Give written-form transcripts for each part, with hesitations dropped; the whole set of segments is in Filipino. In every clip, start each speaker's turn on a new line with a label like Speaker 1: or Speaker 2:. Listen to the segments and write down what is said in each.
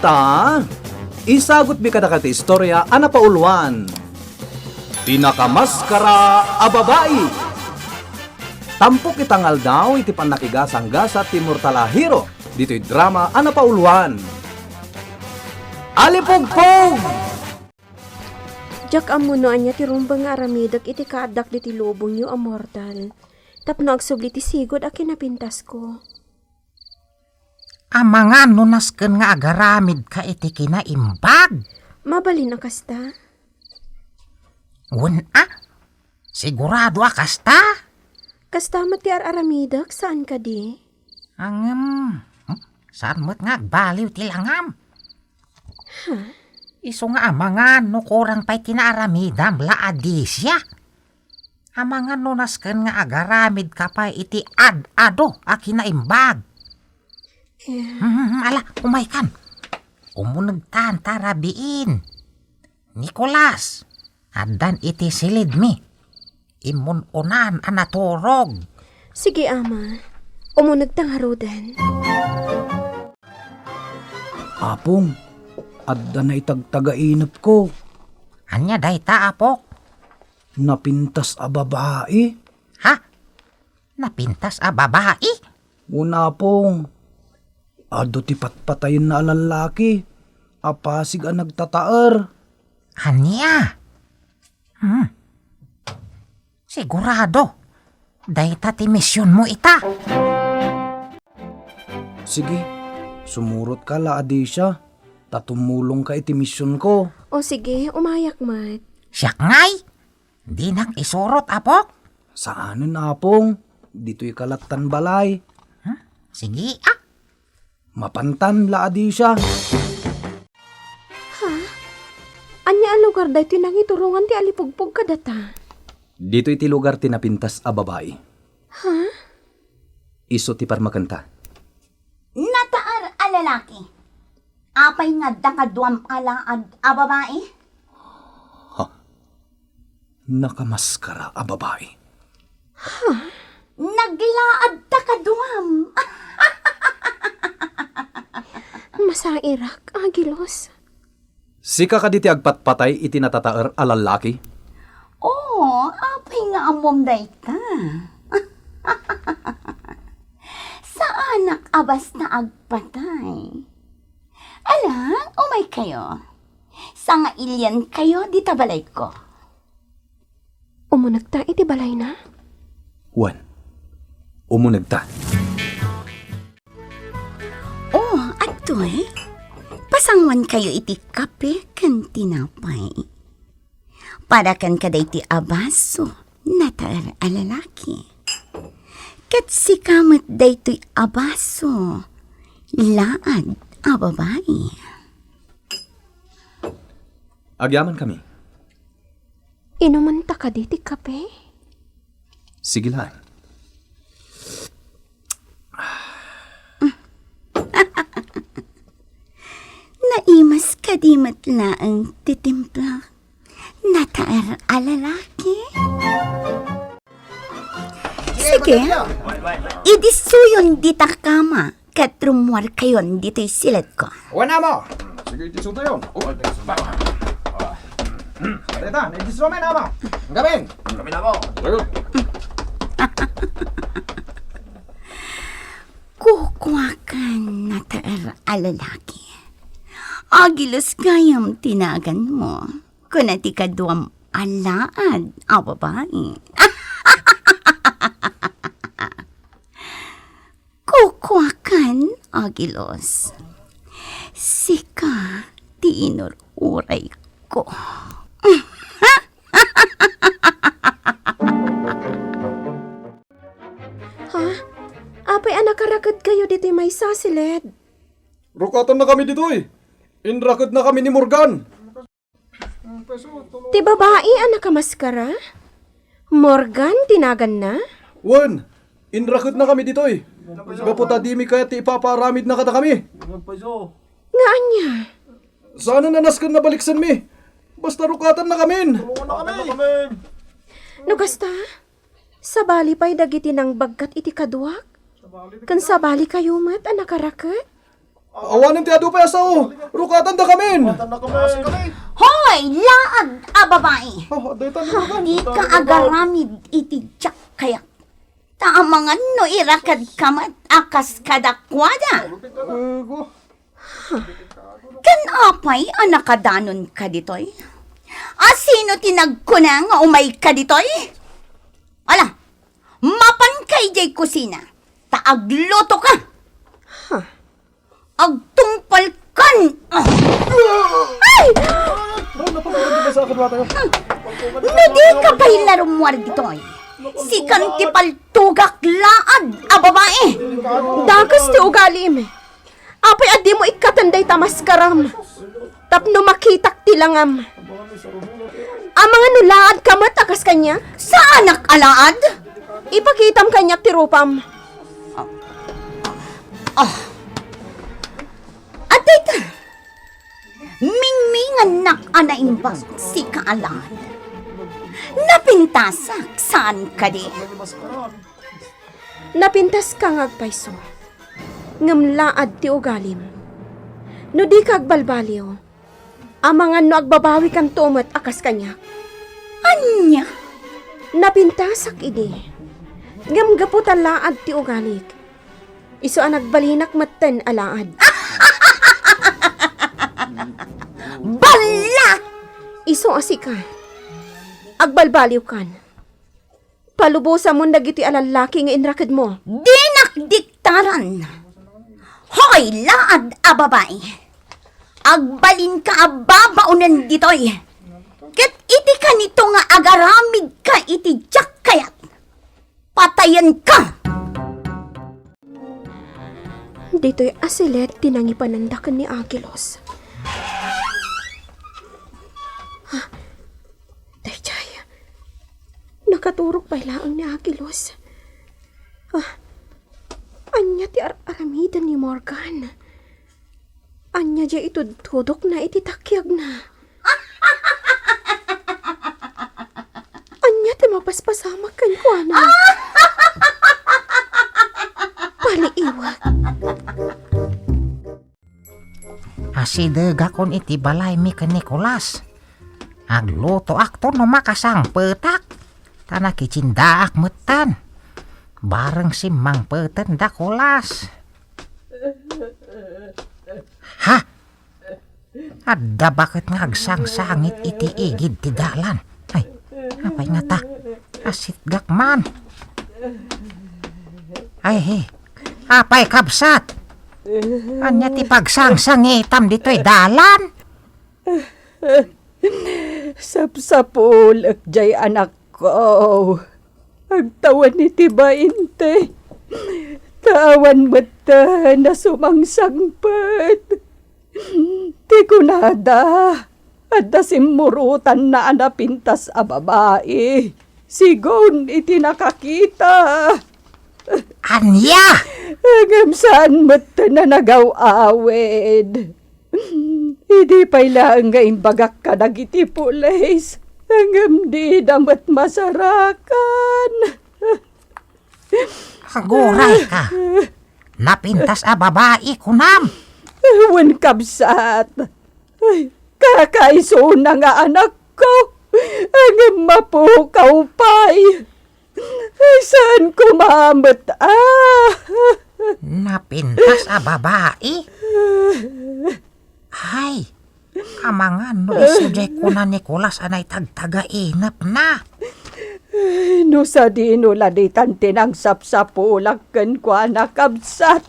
Speaker 1: ita, isagot mi kadakati istorya ana pauluan. Pinakamaskara a babae. Tampok itangal daw iti panakigasang-gasa ti Mortalahiro. Dito'y drama ana pauluan. Alipugpog!
Speaker 2: Jak amunoan niya ti rumbang nga aramidak iti kaadak diti lubong niyo a mortal. Tapno agsubli ti sigod a kinapintas ko.
Speaker 3: Amangan nunasken nga agaramid ka iti kinaimbag.
Speaker 2: Mabalin na kasta?
Speaker 3: Sigurado kasta?
Speaker 2: Kasta mat ti aramidak saan ka di?
Speaker 3: Saan mo't nga baliw ti langam? Iso nga amangan no kurang pa'y tinaramidam la adisya. Amangan nunasken nga agaramid ka pa iti ad-ado a kinaimbag. Ala, umaykan. Umunagtan tarabiin. Nicolas, adan iti silid mi. Imununan anaturog.
Speaker 2: Sige ama, umunagtang harudan.
Speaker 1: Apong, adda na itagtagainap ko.
Speaker 3: Anya day ta, apok?
Speaker 1: Napintas a babae.
Speaker 3: Ha? Napintas a babae?
Speaker 1: Una pong, ado ti patpatayin na lalaki. Apasig a nagtataar.
Speaker 3: Anya? Sigurado. Dayta ti misyon mo ita.
Speaker 1: Sige, sumurot ka la adisya. Tatumulong ka iti misyon ko.
Speaker 2: O sige, umayak mat.
Speaker 3: Siyak ngay. Di nang isurot, apok.
Speaker 1: Saanin apong? Dito'y kalatan balay.
Speaker 3: Sige,
Speaker 1: Mapantan la adisya.
Speaker 2: Anya ang lugar dahi tinangiturungan ti alipugpog kadata?
Speaker 1: Dito'y ti lugar tinapintas a babae. Iso ti parmakanta.
Speaker 4: Nataar a lalaki. Apay nga dakaduam alaad a babae.
Speaker 1: Nakamaskara a babae.
Speaker 4: Naglaad dakaduam.
Speaker 2: Masairak, agilos.
Speaker 1: Sika ka diti agpatpatay iti natataar a lalaki.
Speaker 4: Oh, apay nga amom day ka. Sa anak abas na agpatay. Alang, umay kayo. Sa nga ilyan kayo, di tabalay ko.
Speaker 2: Umunagta iti balay na?
Speaker 1: Juan, umunagta.
Speaker 4: Oh, atoy. Pasangwan kayo iti kape kan tinapay. Para kan kaday ti abaso, nataar a lalaki. Kat si kamat day to'y abaso, laad a babae.
Speaker 1: Agyaman kami.
Speaker 2: Inuman ta ka di ti kape?
Speaker 1: Sige lang.
Speaker 4: Naimas kadimat laang titimpla. Nataar a lalaki. Sige, idisuyon di takama. Katrumwar kayon dito'y silat ko.
Speaker 5: Wana mo! Sige, itisunto yun. Areta, naidisumen ama. Ang gamin! Gamin na mo.
Speaker 4: Kukwakan nataar a lalaki. Agilos gayam tinagan mo. Kunati kaduam alaad a babae. Kukwakan agilos. Sika ti inururay ko.
Speaker 2: Apay anak karakad kayo dito may sasilid.
Speaker 5: Rukatan na kami dito eh. Inrakad na kami ni Morgan.
Speaker 2: Ti babae anak kamaskara? Morgan, tinagan na?
Speaker 5: Wan, inrakad na kami dito eh. Gaputa di mi kaya ti ipaparamid na kada kami.
Speaker 2: Nga anya?
Speaker 5: Sana nanaskan na baliksan mi. Basta rukatan na kami.
Speaker 2: No kasta? Sabali pa'y dagiti ng bagkat iti kaduak? Kan sabali kayo mat, anak karakat?
Speaker 5: Awanin ti adu pa yasaw. Rukatan da kamin.
Speaker 4: Hoy, laad a babae.
Speaker 5: Daytan ni
Speaker 4: Di ka agaramid iti tiyak kaya. Tamangan no irakad kamat akas kadakwada. Kan apay anak kadanon ka ditoy? Asino tinagkuna nga umay ka ditoy? Ala, mapan kay jay kusina. Taagluto ka. Agtungpal kan. Ay! No di ka pa'y larumwar ditoy. Si kantipal tugak laad a babae.
Speaker 2: Dakas ti ugalim. Apay adi mo ikatanday tamas karam. Tapno makitak ti langam. Ang mga nulaad kamat akas kanya,
Speaker 4: Sa anak alaad?
Speaker 2: ipakitam kanya ti rupam.
Speaker 4: At ito, mingmingan nak anaimbang si kaalaad. Napintasak saan ka di?
Speaker 2: Napintas ka ngagpayso. Ngamlaad ti ugalim. No di ka agbalbaliw. Ang mga no agbabawi kang tumat akas kanya.
Speaker 4: Anya?
Speaker 2: Napintasak idi. Ngam gaputan laad ti ugalik. Iso ang nagbalinak maten alaad.
Speaker 4: Bala!
Speaker 2: Iso asikan. Agbalbaliw kan. Palubusan mo nagiti alalaki nga inrakad mo.
Speaker 4: Dinakdiktaran. Hoy, laad a babae. Agbalin ka ababaunan ditoy. Ket iti ka nito nga agaramid ka iti jak kayat. Patayan ka.
Speaker 2: Dito'y asilet tinangipanandakan ni Agilos. Dayjay, nakaturok pa ilaang ni Agilos. Anya ti aramidan ni Morgan. Anya di itudtudok na ititakyag na. Anya ti mapaspasamak kan ko na. Paliiwag.
Speaker 3: Asidega kon iti balay mi ke Nicolas. Agluto aktor no makasang petak. Tanak icindaak metan. Bareng si Mang Peten dakulas. Ha? Ada bakit ngagsang-sangit iti igid ti dalan. Ay, apay nga ta? Asit gakman. Ay, he. Apay kabsat. Anya ti pagsang-sangitam dito'y dalan.
Speaker 6: Sapsapul jay anak ko. Agtawan ni Tibainte. Tawan mata na sumangsangpet. Ti kunada. Adda simurutan na anapintas a babae. Sigon iti nakakita.
Speaker 3: Anya!
Speaker 6: Agam saan mata na nagaw-awed. Hindi pa ilang nga imbagak ka nagiti pulis. Hanggang di damat masarakan.
Speaker 3: Aguray ka. Napintas a babae kunam.
Speaker 6: Wan kabsat. Ay, kakaiso na nga anak ko. Hanggang mapukaw pa'y. Ay, saan kumamot
Speaker 3: Napintas a babae? Ay, amangan no isujay ko na Nicolas anay tagtaga-inap na.
Speaker 6: No sa dinuladitan tinang sapsapulakan ko anak kabsat.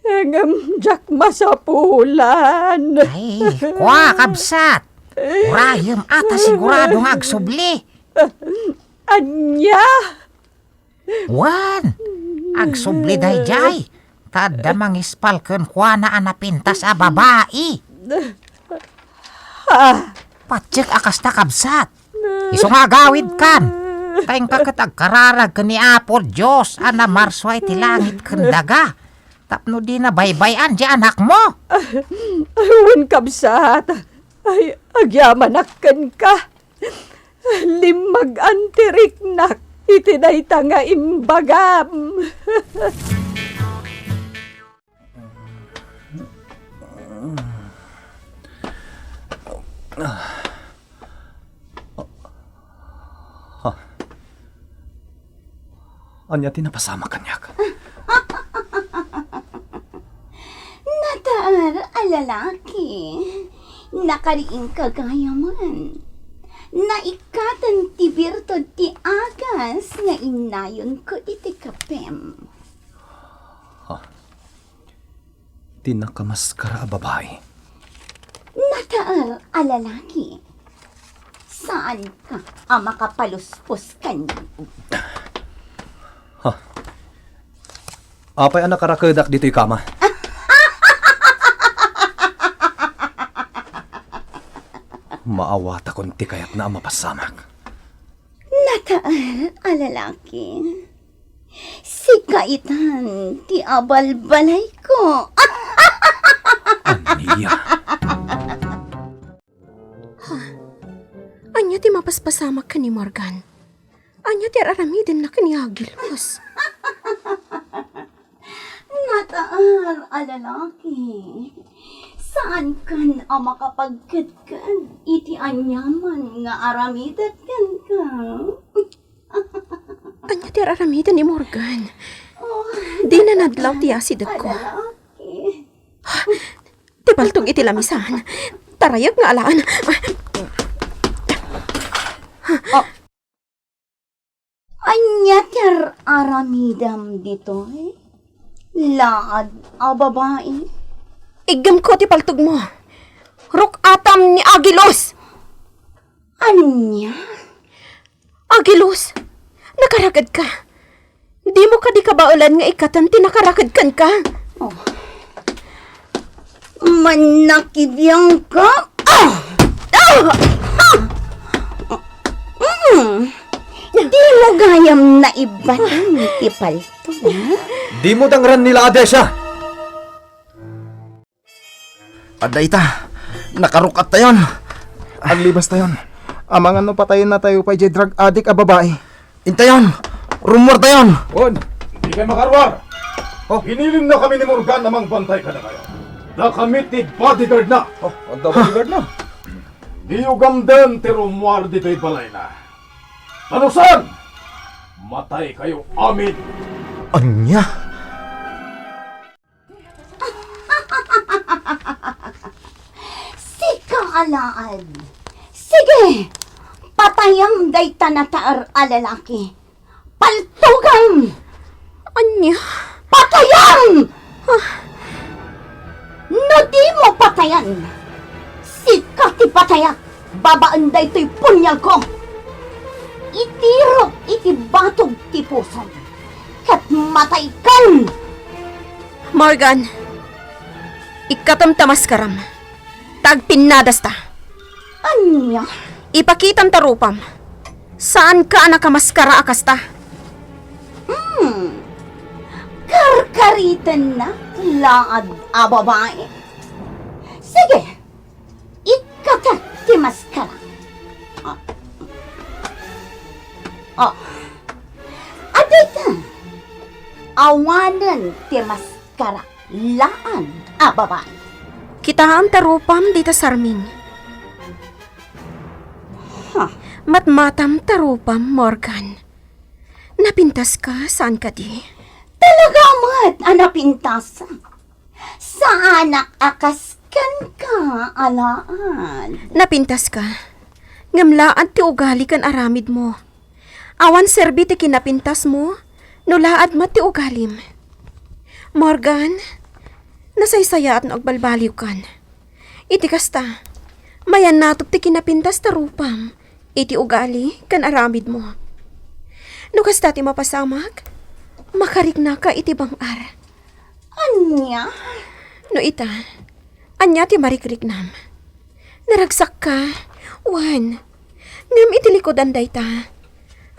Speaker 6: Hanggang jak masapulan.
Speaker 3: Ay, kwa kabsat. Urayam ata siguradong agsubli.
Speaker 6: Anya?
Speaker 3: Wan, agsubli dayjay. Tada mangispalken kwa na anapintas a babae. Patsik akas ta kabsat. Iso nga gawid kan. Tayong kakatag kararag ka ni Apo Diyos ana marsway ti langit kendaga. Tapno di na baybayan di anak mo.
Speaker 6: Awan kabsat. Ay, agyamanak ka. Limag antiriknak. Itinayta nga imbagam.
Speaker 1: Anya tinapasama kanyak.
Speaker 4: Nataar alalaki, nakariing kagayaman. Naikatan ti birtod ti agas nga inayon ko iti kapem.
Speaker 1: Tinakamaskara a babae.
Speaker 4: Nataar alalaki, saan ka makapaluspos kanya?
Speaker 1: Apay ang nakarakadak dito'y kama. Maawata kon ti kayat na mapasamak.
Speaker 4: Nataar alalaki, si kaitan ti abalbalay ko.
Speaker 1: Aniya.
Speaker 2: Anya ti mapaspasamak ka ni Morgan. Anya ti aramidin na kaniagilos.
Speaker 4: Nataar alalaki, saan kan makapagkatkan iti anyaman nga aramidat kan ka?
Speaker 2: Anya ti aramidin ni Morgan. Di na nadlaw ti asidag ko.
Speaker 4: Alalaki.
Speaker 2: Ti baltog iti lamisan. Tarayag nga alaan.
Speaker 4: Anya ter aramidam ditoy? Laad a babae?
Speaker 2: Igam ko ti paltog mo. Ruk atam ni Agilos.
Speaker 4: Anya?
Speaker 2: Agilos, nakaragad ka. Di mo ka di kabaulan nga ikatan ti nakarakad ka.
Speaker 4: Manakibiyang ka? Di mo gayam na ibatang ti palto, ha?
Speaker 1: Di mo dangran nila Adesya.
Speaker 7: Adayta, nakarukat tayon. Aglibas tayon. Amangan no patayin na tayo pa jay drug addict a babae. Intayon, rumor tayon.
Speaker 5: On, di kayo makarwar. Hiniling na kami ni Morgan namang bantay ka na kayo. Nakamit ni bodyguard na.
Speaker 1: Ang bodyguard na.
Speaker 5: Diyugam din ti rumwar dito'y balay na. Tanusan! Matay kayo amin.
Speaker 7: Anya?
Speaker 4: Si kaalaan. Sige, patayang day tanataar alalaki. Paltugang!
Speaker 2: Anya?
Speaker 4: Patayan! No di mo patayan. Sikat ti patayak. Babaan day to'y punyal ko. Itirok iti batog ti puson. Kat matay kan.
Speaker 2: Morgan, ikatam tamaskaram. Tagpinadas ta.
Speaker 4: Anya?
Speaker 2: Ipakitam tarupam. Saan ka nakamaskara akasta?
Speaker 4: Karkaritan na laad a babae. Sige, ikatat ti maskara. Adita, awanan ti maskara laad a babae.
Speaker 2: Kita ang tarupam dita sarming. Matmatam tarupam, Morgan. Napintas ka, saan ka di?
Speaker 4: Talaga mat, anapintas. Sa anak akaskan ka, alaan.
Speaker 2: Napintas ka. Ngamlaad ti ugali kan aramid mo. Awan serbi ti kinapintas mo, nulaad mat ti ugalim. Morgan, nasaysaya at nagbalbaliw kan. Iti kasta, mayan natop ti kinapintas tarupam. Iti ugali kan aramid mo. No kasta ti mapasamag, makarik na ka iti bangar.
Speaker 4: Anya?
Speaker 2: No ita, anya ti marikrik-nam. Naragsak ka, wan. Ngam iti likodan day ta.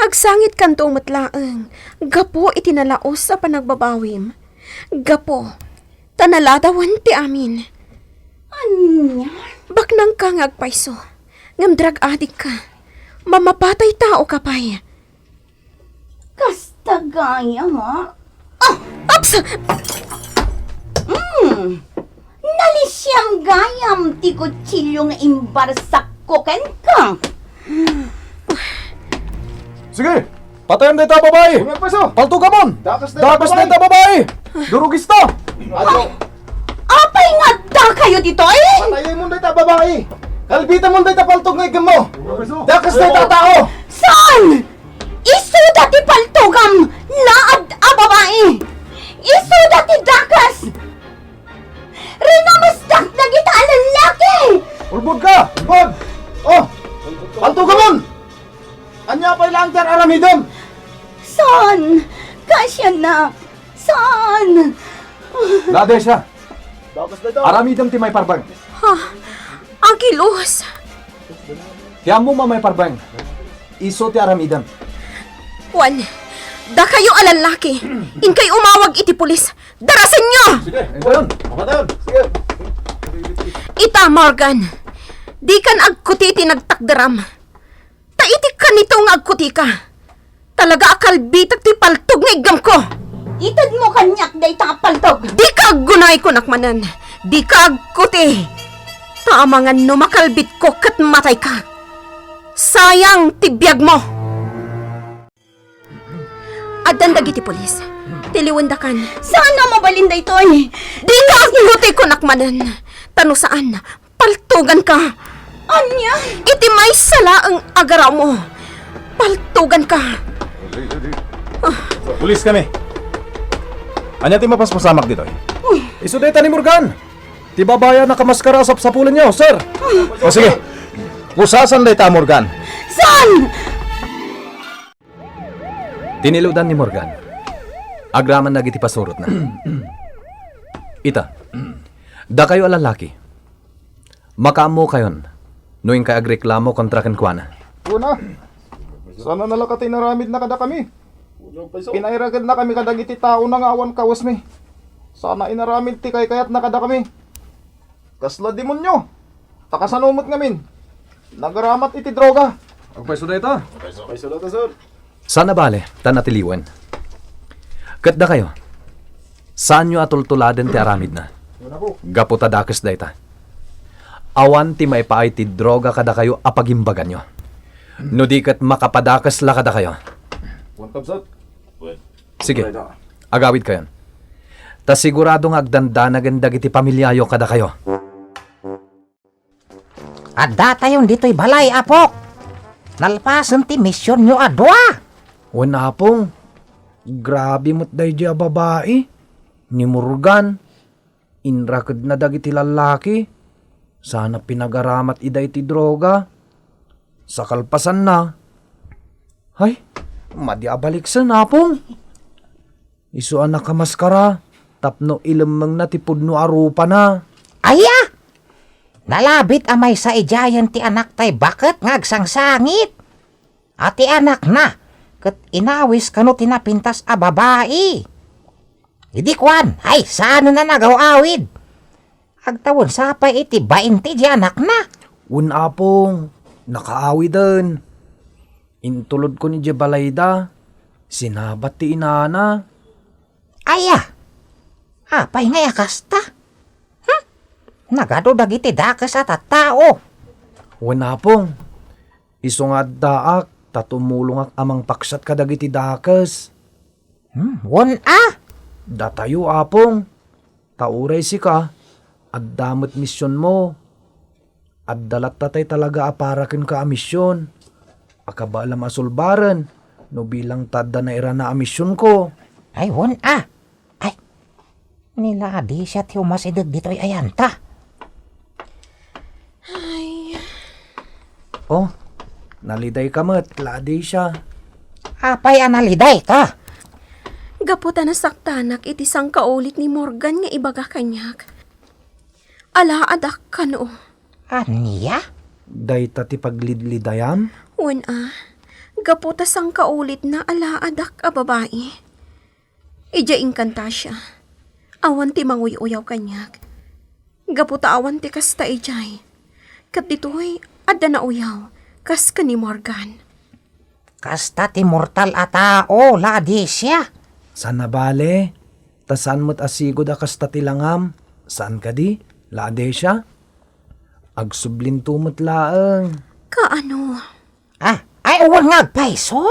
Speaker 2: Agsangit kanto matlaeng, gapo iti nalaos sa panagbabawim. Gapo, tanaladawan ti amin.
Speaker 4: Anya?
Speaker 2: Baknang ka ngagpaiso, ngam drug addict ka. Mamapatay tao ka pa'y.
Speaker 4: Kasta gaya mo?
Speaker 2: Ups!
Speaker 4: Nalisyang gayam ti kutsilyo nga imbarsak ko ken ka.
Speaker 5: Sige,
Speaker 1: Patayan dito babae!
Speaker 5: Magpaso!
Speaker 1: Paltugamon!
Speaker 5: Dakas
Speaker 1: Dakas na ito babae! Durugista!
Speaker 4: Apay nga da kayo dito eh!
Speaker 7: Patayin mo dito babae! Kalbitan mo dito paltog nga igam mo! Dakas na ito tao!
Speaker 4: Saan? Isuda ti paltugam laad a babae! Isuda ti dakas! Rinamasdak na kita ang lalaki!
Speaker 7: Ulbod ka! Ulbod! Oh! Paltugamon! Anya pa ilang tar aramidon!
Speaker 4: Saan? Kasya na! Saan?
Speaker 1: Ladesya!
Speaker 7: Dakas na ito!
Speaker 1: Aramidam ti may parbang.
Speaker 2: Agilos.
Speaker 1: Tiyan mo mamay parbang. Iso ti aramidam.
Speaker 2: Juan, da kayo alalaki. In kay umawag iti pulis. Darasan nyo!
Speaker 1: Sige, ito yun.
Speaker 7: Patayon! Sige!
Speaker 2: Ita, Morgan. Di kan agkuti ti nagtakdaram. Taitik ka nito nga agkuti ka. Talaga akalbitak ti paltog nga igam ko.
Speaker 4: Itad mo kanyak day tapaltog!
Speaker 2: Di ka gunay ko nakmanan. Di ka agkuti. Taamangan no makalbit ko kat matay ka. Sayang tibiyag mo. Adan dagiti polis. Tiliwandakan.
Speaker 4: Sana mabalin day toy!
Speaker 2: Di ka agkuti ko nakmanan. Tano saan? Paltugan ka.
Speaker 4: Anya?
Speaker 2: Iti may sala ang agaraw mo. Paltugan ka.
Speaker 7: Pulis kami! Anya ti mapaspasamak dito eh?
Speaker 1: Iso dito ni Morgan. Ti babaya na kamaskara sa sapulan niyo, sir.
Speaker 7: O sige! Pusasan day ta, Morgan!
Speaker 4: Saan?
Speaker 1: Tiniludan ni Morgan. Agraman na giti pasurot na. Ita, da kayo alalaki. Makaamo kayon, nuing kay agreklamo kontra kenkwana.
Speaker 7: Una! Sana nalakati naramid na kada kami. Pinairagad na kami kadag iti tao na nga awan kawas mi. Sana inaramid ti kay kayat na kada kami. Kasla demonyo. Takasanumot ngamin. Nagaramat iti droga.
Speaker 1: Agpaiso dito.
Speaker 7: Paiso na sir.
Speaker 1: Sana bale, tanatiliwen. Kat da kayo. Saan nyo atultuladen ti aramid na? Gaputa dakes da ita. Awan ti may paay ti droga kada kayo apagimbagan nyo. No di kat makapadakas la kada kayo. Sige, agawid kayon. Ta siguradong agdandanagan dagiti pamilyayo kada kayo.
Speaker 3: Adda tayon dito'y balay, apok. Nalpasan ti misyon nyo adwa.
Speaker 1: Wala pong. Grabe mo't day di a babae. Ni Morgan. Inrakad na dagiti lalaki. Sana pinagaramat iday ti droga. Sa kalpasan na. Hay, madiabaliksan na pong. Isuan na kamaskara. Tapno ilamang na ti pudno arupa na.
Speaker 3: Aya! Nalabit amay sa ijayan ti anak tay bakit ngagsangsangit. At ti anak na, kat inawis kano tinapintas a babae. Idi kwan, ay saan na nagaw-awid. Agtawon sapay iti 20 di anak na.
Speaker 1: Unapong, nakaawi din. Intulod ko ni Jebalayda. Sinabat ti inana.
Speaker 3: Aya! Apay nga yakasta. Nagado dagiti dakas at tao.
Speaker 1: Wanapong, iso nga daak, tatumulong ak amang paksat kadagiti dakas.
Speaker 3: Won
Speaker 1: Datayo apong, tauray si ka, at damot misyon mo. At dalat tatay talaga aparakin ka a misyon. Akabala masulbaran, no bilang tada na ira na a misyon ko.
Speaker 3: Ay, won Ay, nila di siya tiyo masideg dito'y ayanta.
Speaker 1: Oh, naliday ka mat, ladi siya.
Speaker 3: Apay analiday ka.
Speaker 2: Gaputa na saktanak iti sang kaulit ni Morgan nga ibaga kanyak. Alaadak ka no.
Speaker 3: Aniya?
Speaker 1: Day tati paglidlidayam.
Speaker 2: Wen gaputa sang kaulit na alaadak a babae. Ija inkanta siya. Awan ti manguy-uyaw kanyak. Gaputa awan ti kasta ijay. Kat dito'y adda na uyaw, kas ka ni Morgan.
Speaker 3: Kasta ti mortal a tao, ladi siya.
Speaker 1: Sana bale, tasan mo't asigod akas tatilangam. Saan ka di? Lade siya? Agsublinto mo't laang.
Speaker 2: Kaano?
Speaker 3: Ay uwan nga paiso.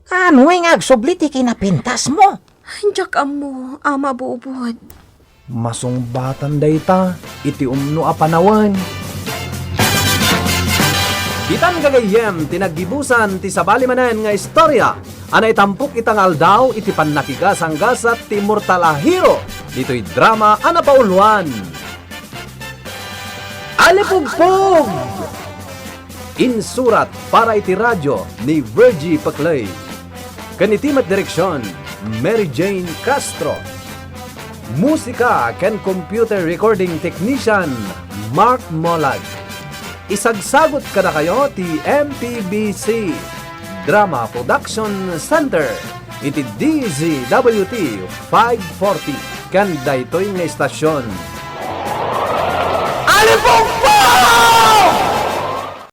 Speaker 3: Ano ay ngagsubli ti kinapintas mo?
Speaker 2: Andiyak amo, ama buubod.
Speaker 1: Masungbatan dayta, iti umno a panawan. Itan gagayem, tinaggibusan ti sabali manen nga istorya. Anay tampok itang aldaw, iti pannakigasanggasat ti Mortalahiro. Dito'y drama ana pauluan. Alipugpog! Insurat para iti radyo ni Virgie Paclay. Kanitimat direksyon, Mary Jane Castro. Musika ken computer recording technician, Mark Molag. Isagsagot kada kayo ti MPBC Drama Production Center. Iti DZWT 540 kan daytoy nga istasyon. Alipong